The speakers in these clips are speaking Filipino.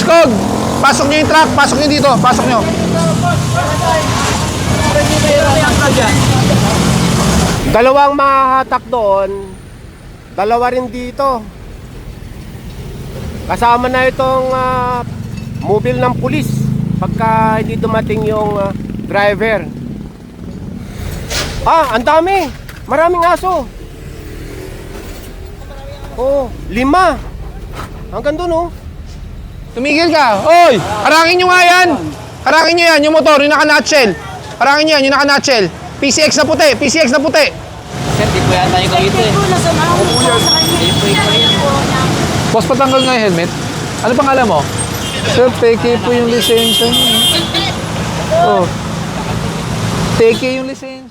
Skog! Pasok nyo yung truck, pasok nyo dito, pasok nyo. Dalawang mahahatak doon, dalawa rin dito. Kasama na itong mobile ng pulis pagka hindi dumating yung driver. Ang dami! Maraming aso. Oh, 5. Hanggang doon, oh. Tumigil ka. Oy! Harangin nyo nga yan. Harangin nyo yan, yung motor, yung naka-nutshell. Harangin nyo yan, yung naka-nutshell. PCX na puti, PCX na puti. Sir, di po yata yung dito eh. Boss, patanggal nga yung helmet. Ano pangalan mo? Sir, peke po yung lisensya niyo. Oh. Peke yung lisensya.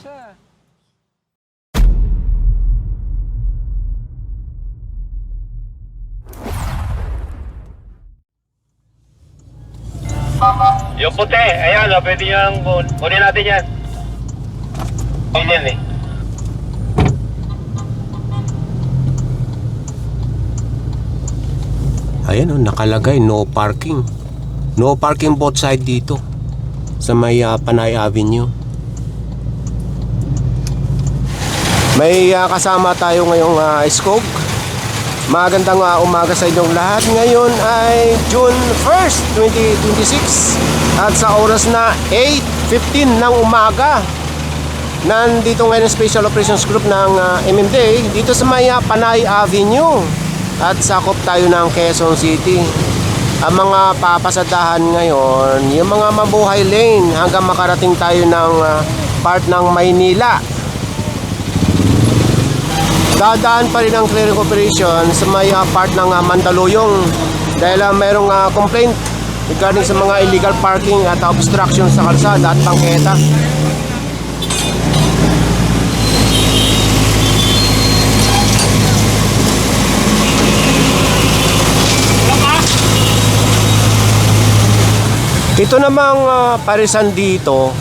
Yung puti, ayan o, pwede nyo kunin natin yan. Yan eh. Ayan, oh, nakalagay no parking. No parking both side dito sa may Panay Avenue. May kasama tayo ngayong Skog. Magandang umaga sa inyong lahat. Ngayon ay June 1st, 2026 at sa oras na 8:15 ng umaga. Nandito ngayon ang Special Operations Group ng MMDA dito sa may Panay Avenue at sakop tayo ng Quezon City. Ang mga papasadahan ngayon, yung mga mabuhay lane hanggang makarating tayo ng part ng Maynila. Dadaan pa rin ang clearing operation sa may part ng Mandaluyong dahil mayroong complaint regarding sa mga illegal parking at obstruction sa kalsada at bangketa. Ito namang parisan dito,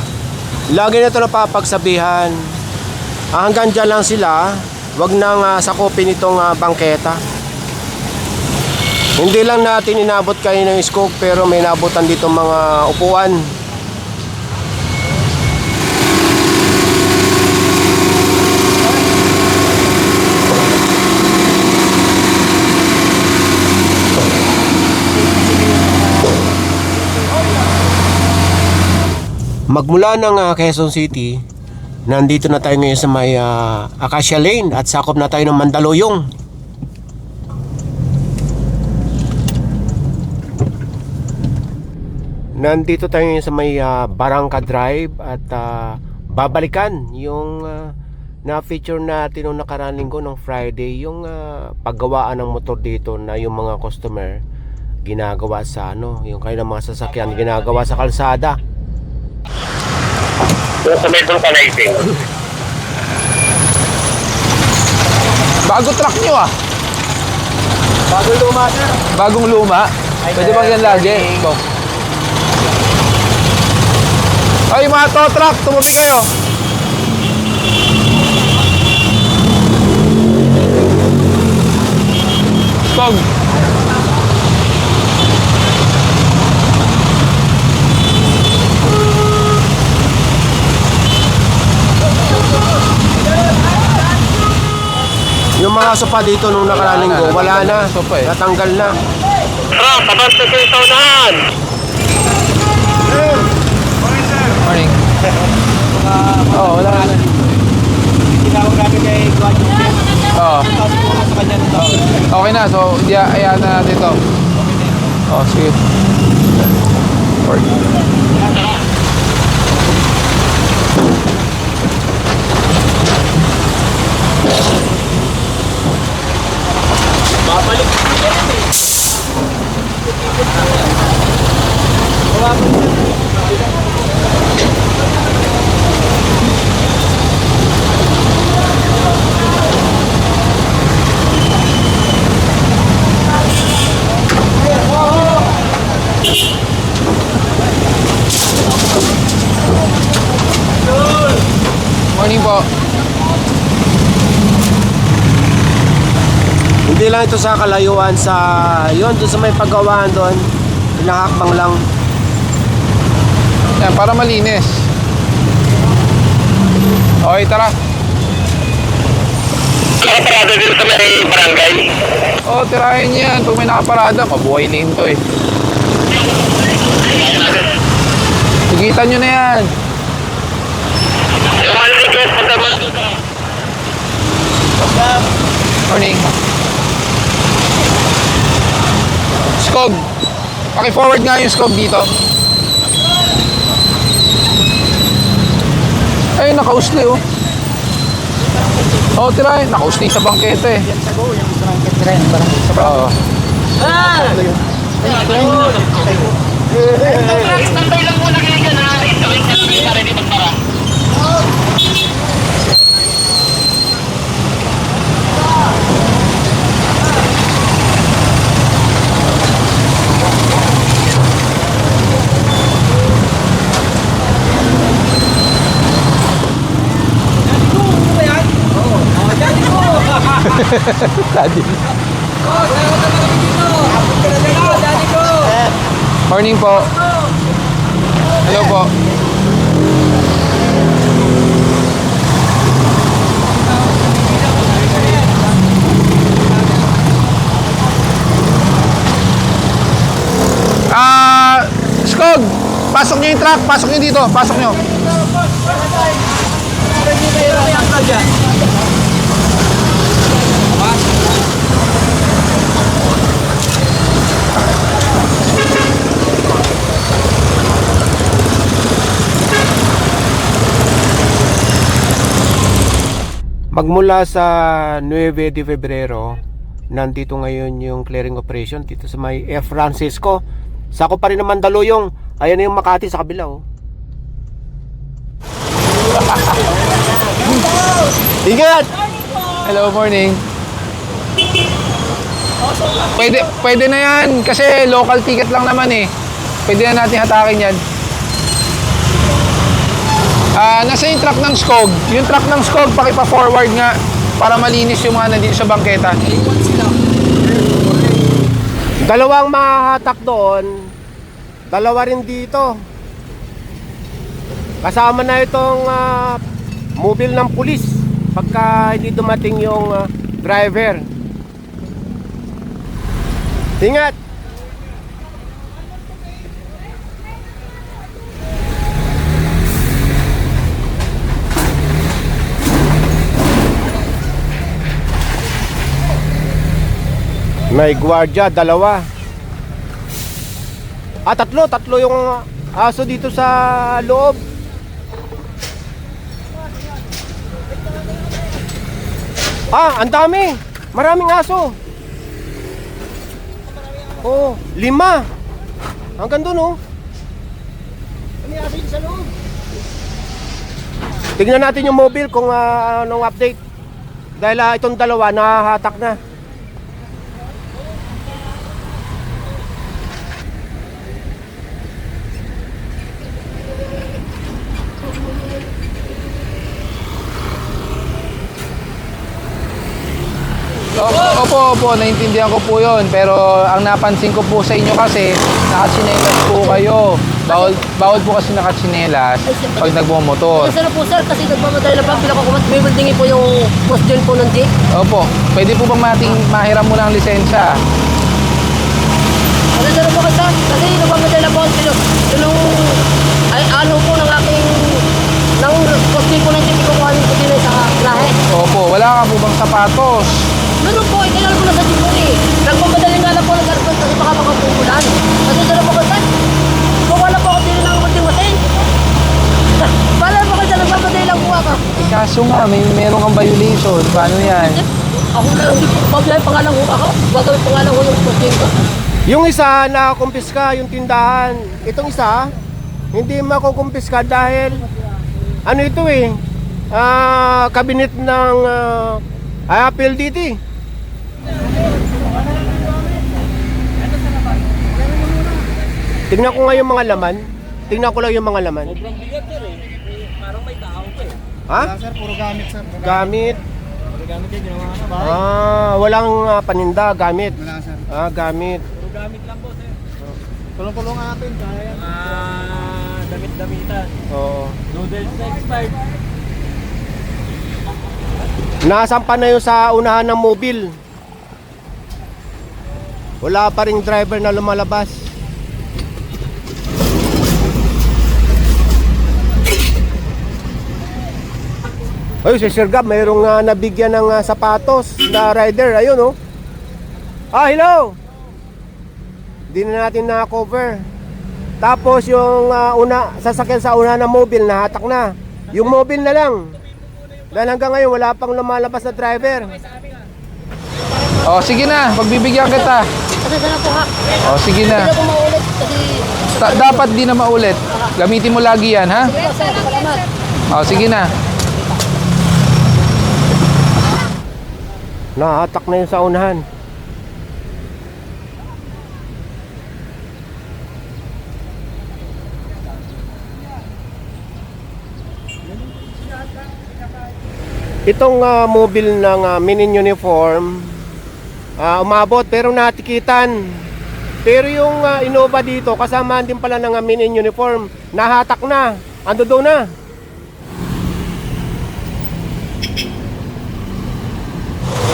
lagi na ito napapagsabihan. Hanggang dyan lang sila, wag nang sakupin itong bangketa. Hindi lang natin inabot kayo ng Skog pero may nabutan dito mga upuan. Magmula ng Quezon City, nandito na tayo ngayon sa may Acacia Lane at sakop na tayo ng Mandaluyong. Nandito tayo ngayon sa may Barangka Drive at babalikan yung na-feature natin nung nakaraang linggo ng Friday, yung paggawaan ng motor dito na yung mga customer ginagawa sa yung kanilang mga sasakyan ginagawa sa kalsada. Sa may vulcanizing. Bago truck nyo ah. Bagong luma, sir. Bagong luma. Pwede bang yan lagi? Ay, mga tow truck, tumubi kayo. Skog. Yung mga sopa dito nung nakaraang linggo, wala na. Natanggal na. Tabas na kayo sa unahan. Morning. Oo, wala na. Tinawag namin kay Guadyo. Oo. Tapos po sa kanya nito. Okay na, so ayan na natin ito. Oo, sige. Work. Babalik ko yan eh. Morning po. Hindi lang ito sa kalayuan sa doon sa may paggawaan doon. Ilang hakbang lang. Yan, para malinis. Okay, tara. Nakaparado dito sa may barangay. Oh, tirahin yan. Pag may nakaparada, mabuhay din to eh. Sigitan nyo na yan. Yung mga request pa naman. Morning. Skog. Paki-forward nga yung skog dito. Ay, nakausli oh. Oh, tirahin. Nakausli sa bangketa eh. Oo. Standby lang muna kayo dyan ha. Ituloy ka lang para hindi magpara. Daddy. Morning po. Hello po. Skog, pasok nyo yung truck, pasok nyo dito, pasok nyo. Magmula sa 9 de Febrero, nandito ngayon yung clearing operation dito sa may F. Francisco. Sako pa rin ng Mandaluyong. Ayan na yung Makati sa kabila oh. Ingat! Hello, morning. Pwede na yan kasi local ticket lang naman eh. Pwede na natin hatakin yan. Nasa yung truck ng Skog. Yung truck ng Skog, pakipa-forward nga para malinis yung mga nandito sa bangketa. Dalawang mahahatak doon, dalawa rin dito. Kasama na itong mobile ng pulis pagka hindi dumating yung driver. Ingat! May gwardiya, dalawa. Tatlo yung aso dito sa loob. Ang dami. Maraming aso. Oh, 5. Hanggang doon oh. May aso dito sa loob. Tignan natin yung mobile kung anong update. Dahil itong dalawa nahahatak na. Opo, naintindihan ko po yun. Pero ang napansin ko po sa inyo kasi, nakatsinelas po kayo. Bawal po kasi nakatsinelas pag nagmumotor. Kasi po sir, kasi nagmamatay na pa, pinakukumat, may buildingin po yung cross-gen po ng jeep. Opo, pwede po bang mahiram mo ng lisensya? Kasi sir po kasi nagmamatay na po, yung ano po ng aking, ng cross-gen po ng jeep, ikukuhanin po din sa lahe. Opo, wala ka po bang sapatos? Meron po, itinal ko na sa jeep po eh. Nagmamadali nga lang po nag-arpon kasi baka makapupulan. Kasi sir po kasi, wala po ako din ng mating-mating. Wala po kasi nagmamadali lang po ako. Kaso nga, meron kang violation. Paano yan? Ako na lang, pabiyay pangalan ko ako. Gagawin pangalan ko yung cross-gen ko. Yung isa nakumpiska yung tindahan. Itong isa hindi makukumpiska dahil ano ito eh, kabinet ng PLDT. Tingnan ko nga yung mga laman. Tingnan ko lang yung mga laman. Sobrang bigat sir eh. Parang may tao pa eh. Ha? Sir, puro gamit sir. Gamit. Puro gamit yan, ginawa nga sa bahay. Walang paninda, gamit. Wala sir. Gamit. Puro gamit lang po sir. Tulong-tulungan natin, kaya yan. Damit-damitan. Oo. Noodles na expired. Nasampa na yun sa unahan ng mobile. Wala pa ring driver na lumalabas. Ay, si Sir Gab, mayroong nabigyan ng sapatos na rider. Ayun, oh. Ah, hello! Hindi na natin na-cover. Tapos yung sasakyan sa una ng mobile, nahatak na. Yung mobile na lang. Dahil hanggang ngayon, wala pang lumalabas na driver. Oh, sige na, pagbibigyan kita. Kasi sana po ha. Oh, sige Hindi na. na po maulit kasi... Dapat di na maulit. Gamitin mo lagi yan, ha? Sige po, sir. Salamat. Oh, sige na. Nahatak na yun sa unahan. Itong mobile ng Minin Uniform umabot pero natikitan. Pero yung Innova dito kasama din pala ng Minin Uniform, nahatak na. Ando doon na.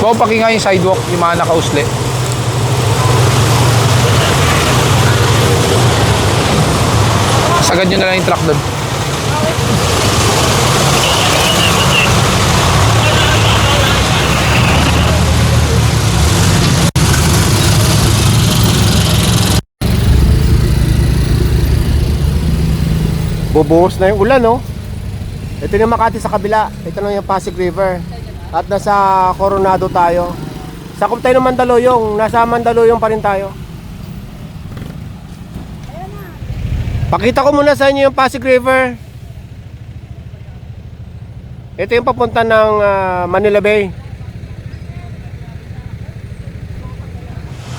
Wow, paki nga yung sidewalk, yung mga nakausli. Sagad nyo na lang yung truck doon. Bubuhos na yung ulan, no? Ito yung Makati sa kabila. Ito na yung Pasig River. At nasa Coronado tayo. Sakop tayo ng Mandaluyong. Nasa Mandaluyong pa rin tayo. Pakita ko muna sa inyo yung Pasig River. Ito yung papunta ng Manila Bay.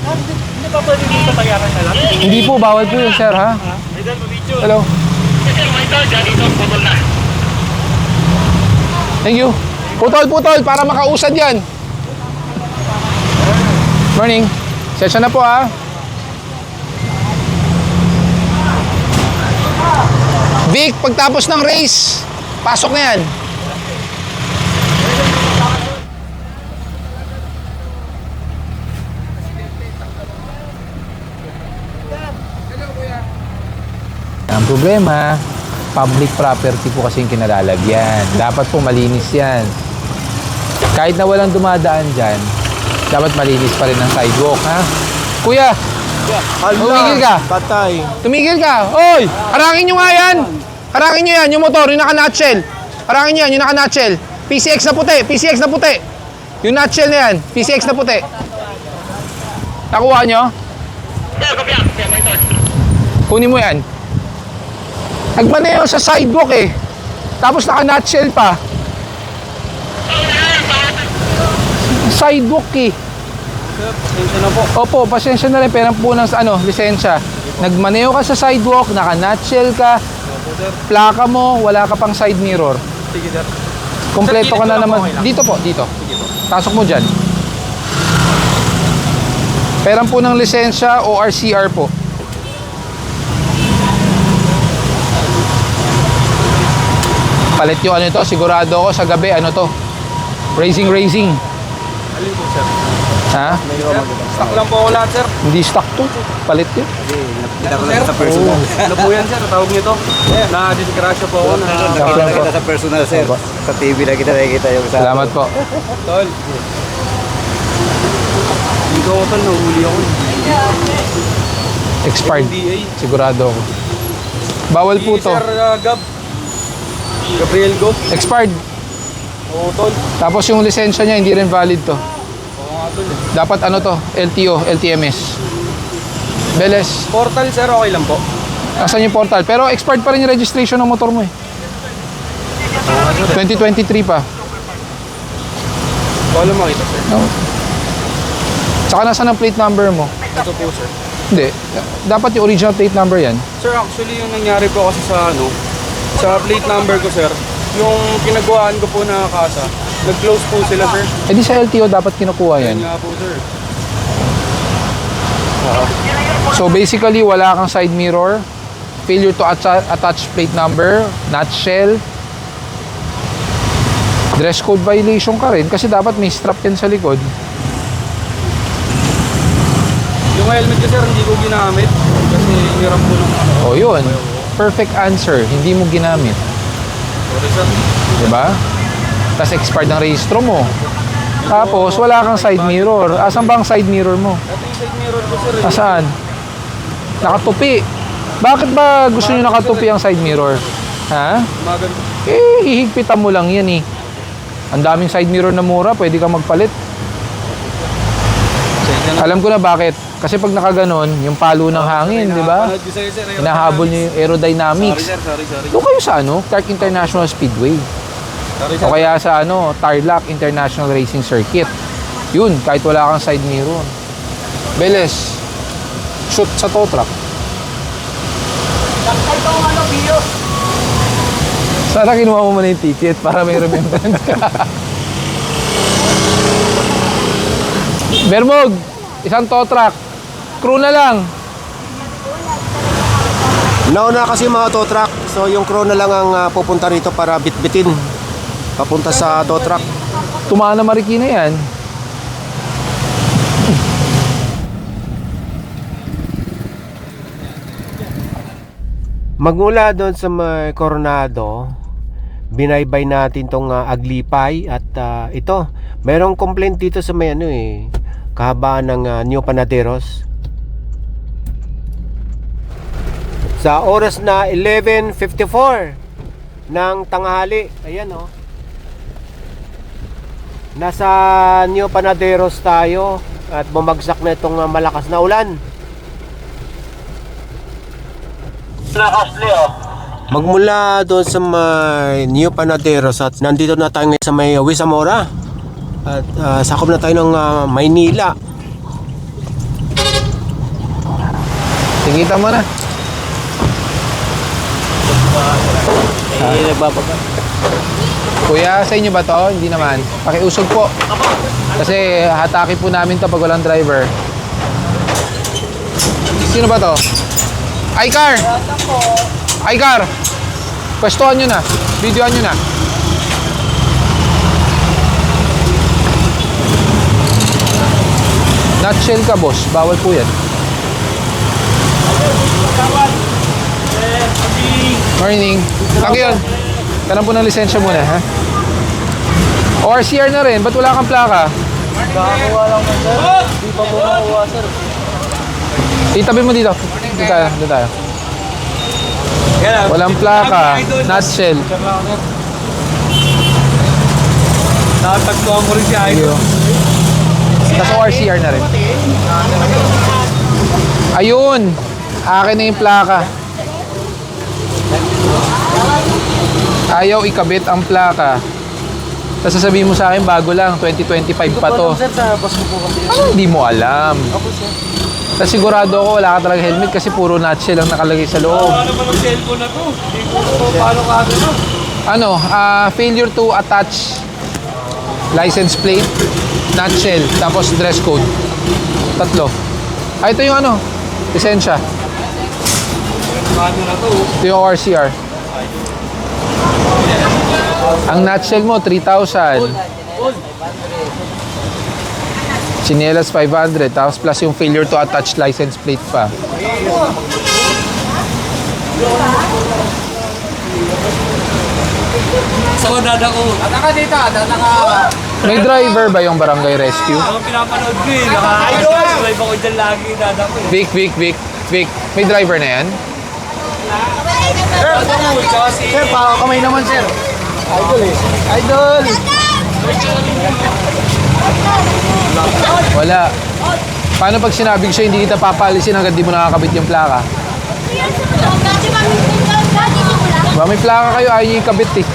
Hindi ba pwede dito bayaran na lang? Hindi po, bawal po yun, sir, ha? Hello. Thank you. Putol, para makausad yan. Morning. Session na po, ha? Vic, pagtapos ng race, pasok na yan. Ang problema, public property po kasi yung kinalalagyan. Dapat po malinis yan. Kahit na walang dumadaan dyan, dapat malinis pa rin ang sidewalk, ha? Kuya, tumigil ka. Patay. Tumigil ka. Oy, harangin nyo nga yan. Harangin nyo yan, yung motor, yung naka-nutshell. Harangin nyo yan, yung naka-nutshell. PCX na puti. Yung nutshell na yan, PCX na puti. Nakuha nyo? Kunin mo yan. Nagmaneho sa sidewalk eh. Tapos naka-nutshell pa. Sidewalk eh. Pasensya na po. Opo, pasensya na rin. Pero po ng lisensya. Nagmaneho ka sa sidewalk, naka-nutshell ka. Plaka mo, wala ka pang side mirror. Sige, sir. Kompleto ka na naman. Dito po, dito. Pasok mo dyan. Perang po ng lisensya o RCR po. Palit yung ano ito, sigurado ako sa gabi, ano to? Racing. Alin po, sir? Ha? Stock lang po ako lahat, sir. Hindi stock to. Palit yun. Kita ko lang sa personal. Ano po yan, sir? Tawag niyo to? Na-disgrasya po ako. Nakita Kita sa personal, sir. Sa TV na kita nakikita yung sa... Salamat po. Tol. Hindi ko tol, nahuli ako. Expired. DA. Sigurado ako. Bawal po to. Sir Gabriel Go. Expired. Oo, tol. Tapos yung lisensya niya, hindi rin valid to. Oo nga, tol. Dapat ano to? LTO, LTMS. Beles. Portal, sir, okay lang po. Asan yung portal? Pero expired pa rin yung registration ng motor mo eh. 2023 pa. Wala makita, sir. No. Tsaka nasa ng plate number mo? Ito po, sir. Hindi. Dapat yung original plate number yan. Sir, actually, yung nangyari po kasi sa plate number ko, sir, yung pinagawaan ko po na kasa, nag-close po sila, sir. Eh di sa LTO dapat kinukuha yan. Yan nga po, sir. So basically, wala kang side mirror, failure to attach plate number, nutshell, dress code violation ka rin kasi dapat may strap yan sa likod. Yung helmet ko sir, hindi ko ginamit. Kasi hirap po ng ano. O yun, perfect answer, hindi mo ginamit. Sorry sir. Diba? Tapos expired ang rehistro mo. Tapos wala kang side mirror. Asan ba ang side mirror mo? Ito yung side mirror ko sir. Asaan? Nakatupi. Bakit ba gusto nyo nakatupi ang side mirror? Ha? Maganda. Eh, hihigpitan mo lang yan eh. Ang daming side mirror na mura, pwede kang magpalit. Alam ko na bakit. Kasi pag nakaganon, yung palo ng hangin, di ba? Napanood ko sa'yo sir. Hinahabol nyo yung aerodynamics. Sorry. Doon kayo sa Clark International Speedway. Sorry O kaya sa Tarlac International Racing Circuit. Yun, kahit wala kang side mirror. Beles, shoot sa tow truck. Sakay ko ang Bio. Sana kinuha mo muna yung ticket para may remembrance ka. Bermog, isang tow truck. Crew na lang. Nauna kasi mga tow truck. So yung crew na lang ang pupunta rito para bitbitin. Papunta sa tow truck. Tumaan na Marikina yan. Magmula doon sa may Coronado, binaybay natin tong Aglipay at ito, mayroong complaint dito sa may kahabaan ng New Panaderos. Sa oras na 11:54 ng tanghali, ayan nasa New Panaderos tayo at bumagsak na itong malakas na ulan. Magmula doon sa may New Panaderos at nandito na tayo ngayon sa may Wisamora at sakop na tayo ng Maynila. Tingita mo na. Kuya, sa inyo ba to? Hindi naman. Pakiusog po. Kasi hataki po namin to pag walang driver. Sino ba to? iCar! iCar! Pwestuhan nyo na. Videohan nyo na. Nutshell ka, boss. Bawal po yan. Morning. Pangyon. Tanong po ng lisensya muna, ha? ORCR na rin. Ba't wala kang plaka? Nakakuha lang man sir. Di pa po nakuha sir. Itabi mo dito. Dito tayo. Walang plaka. Nutshell. Nakatagpuan mo rin si Idol. Tapos ORCR na rin. Ayun. Akin na yung plaka. Ayaw ikabit ang plaka. Tapos sasabihin mo sa akin, bago lang, 2025 pa to. Sir, sa bus mo po kasi. Ano hindi mo alam? Tapos sigurado ako wala ka talaga helmet kasi puro nutshell ang nakalagay sa loob. Ano ba ng cellphone na to? Hindi ko paano ka Failure to attach license plate, nutshell, tapos dress code. Tatlo. Ito yung lisensya. Ano na to? Ito yung ORCR. Ang nutshell mo, 3,000. Chinelas, 500. Tapos plus yung failure to attach license plate pa. Sa dada ko. Dada ka dito. Dada ka. May driver ba yung barangay rescue? Ang pinapanood ko eh. Naka-subscribe ako dyan lagi dada ko eh. Vic. May driver na yan? Sir, kamay naman sir. Idol. Wala. Paano pag sinabi ko siya hindi kita papalisin hanggang di mo nakakabit yung plaka? Ba, may plaka kayo, ayaw niyo yung kabit eh.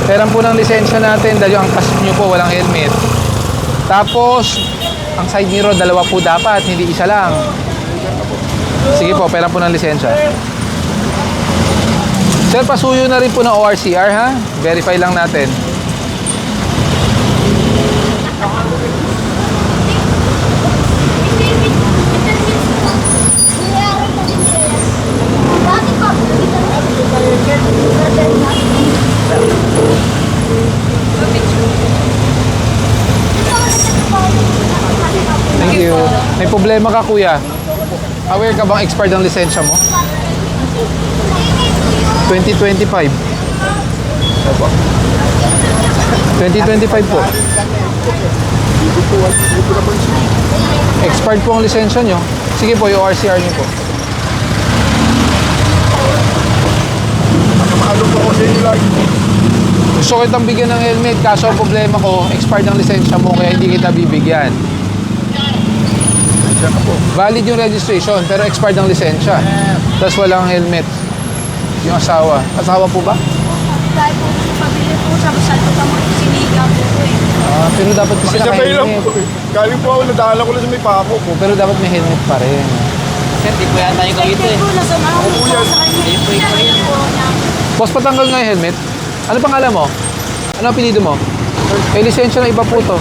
Peran po ng lisensya natin dahil ang kask nyo po walang helmet. Tapos, ang side mirror, dalawa po dapat, hindi isa lang. Sige po, pera po ng lisensya. Sir, pasuyo na rin po ng ORCR ha. Verify lang natin. Thank you. May problema ka kuya? Aware ka bang expired ang lisensya mo? 2025. 2025 po. Expired po ang lisensya nyo. Sige po, yung ORCR nyo po. Gusto kitang bigyan ng helmet, kaso ang problema ko, expired ang lisensya mo, kaya hindi kita bibigyan. Valid yung registration, pero expired ang lisensya. Tapos walang helmet. Yung asawa. Asawa po ba? Dahil po, pabili po sa salto ka mo, sinigaw po po eh. Ah, pero dapat kasi Sabay lang naka-helmet. po eh. Galing po ako, nadala ko lang sa may pako po. Pero dapat may helmet pa rin. Sir, di po yata yung kawito eh. Po, nasa mga po sa kanya. Yan po niya. Boss, patanggal nga yung helmet. Ano pangalan mo? Ano apelido mo? Eh, lisensya na iba po to.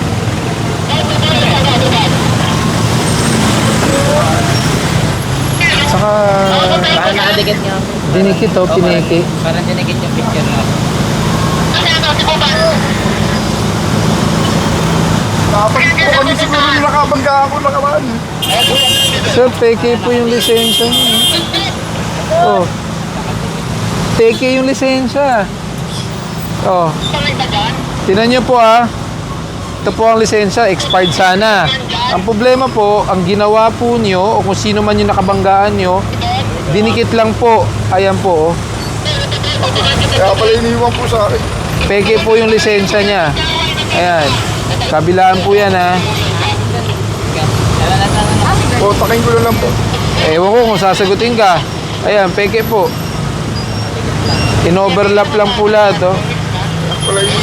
Saka, Parang nakadikit niyo. dinikit to, piniki. Parang dinikit yung picture na. Dapat po kami siguro nakabangga ako nakaman. Sir, peke po yung lisensya niyo. Oh. Peke yung lisensya. Oh. Tinan niyo po ah. Ito po ang lisensya, expired sana. Ang problema po, ang ginawa po niyo, o kung sino man yung nakabanggaan niyo, dinikit lang po. Ayan po, oh. Kaya pala iniwan po sa akin. Peke po yung lisensya niya. Ayan. Kabilaan po yan, ha. Kontakin ko na lang po. Ewan ko kung sasagutin ka. Ayan, peke po. In-overlap lang po lahat, oh. Wala yun.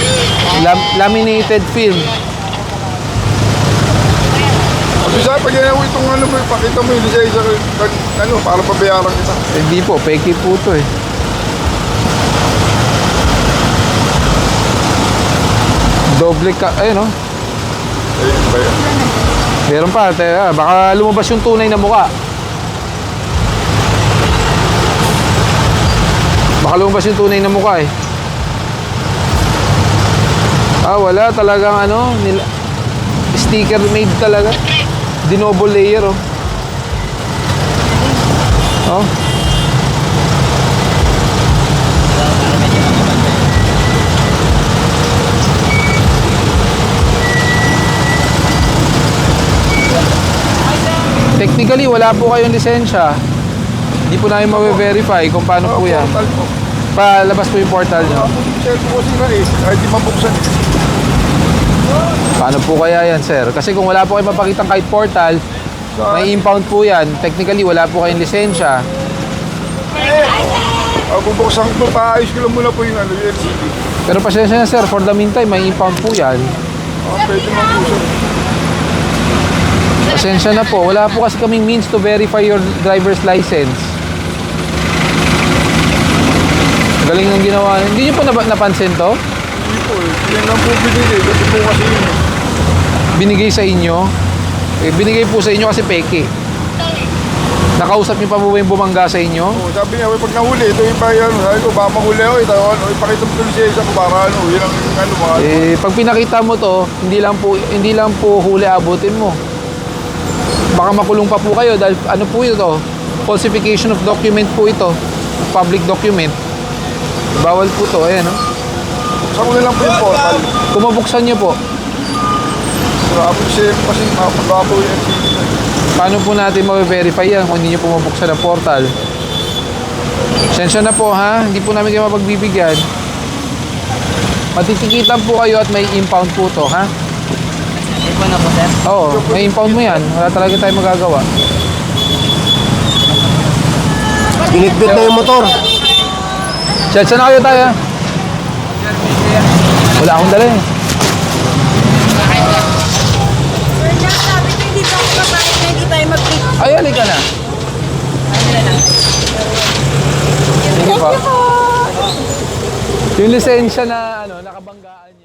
Laminated film. Kasi sa pag ginawa itong ano mo, pakita mo yung lisensya ko, ano, para pabayaran kita. Hindi po, peke po to, eh. Doble ka, ayun, oh. Ayun ba yan? Meron pa, baka lumabas yung tunay na mukha. Baka lumabas yung tunay na mukha, eh. Ah, wala talagang ano, sticker made talaga. Dinoble layer, oh. Oh. Technically, wala po kayong lisensya. Hindi po namin ma-verify kung paano po yan. Portal po. Palabas po yung portal nyo. Share po kasi nga eh, kahit di mabuksan. Paano po kaya yan, sir? Kasi kung wala po kayong mapakitang kahit portal, may impound po yan. Technically, wala po kayong lisensya. Bubuksan ko, paayos ko lang muna po yung ano, yung LCD. Pero pasensya na, sir. For the meantime, may impound po yan. Pwede man po siya. Pasensya na po. Wala po kasi kaming means to verify your driver's license. Galing ng ginawa. Hindi nyo po napansin to? Hindi po eh. Yan lang po binili. Kasi po kasi yun eh. Binigay sa inyo. Eh, binigay po sa inyo kasi peke. Nakausap niyo pa po ba yung bumangga sa inyo? Oh, sabi niya, pag nahuli, ito yung pa yan. Sabi ko, baka mahuli ako. Ipakita mo ito lisensya ko para ano. Yun ang ano mga. Eh, pag pinakita mo to, hindi lang po huli abutin mo. Baka makulong pa po kayo dahil ano po ito? Falsification of document po ito. Public document. Bawal po to. Ayan, no? Sa ko na lang po yung portal. Kung mabuksan niyo po, Grabe siya kasi mapagapo yung LCD. paano po natin ma-verify yan kung hindi niyo po mabuksan ang portal? Sensya na po, ha? Hindi po namin kayo mapagbibigyan. Matitikitan po kayo at may impound po to, ha? Hindi po na po, sir. Oo, may impound mo yan. Wala talaga tayo magagawa. Binitbit na yung motor. Sensya na kayo tayo, ha? Wala akong dala, eh. Sabi ko, hindi tayo kapayag na hindi tayo mag-trip. Ay, halika na. Sige po. Yung lisensya na ano, nakabanggaan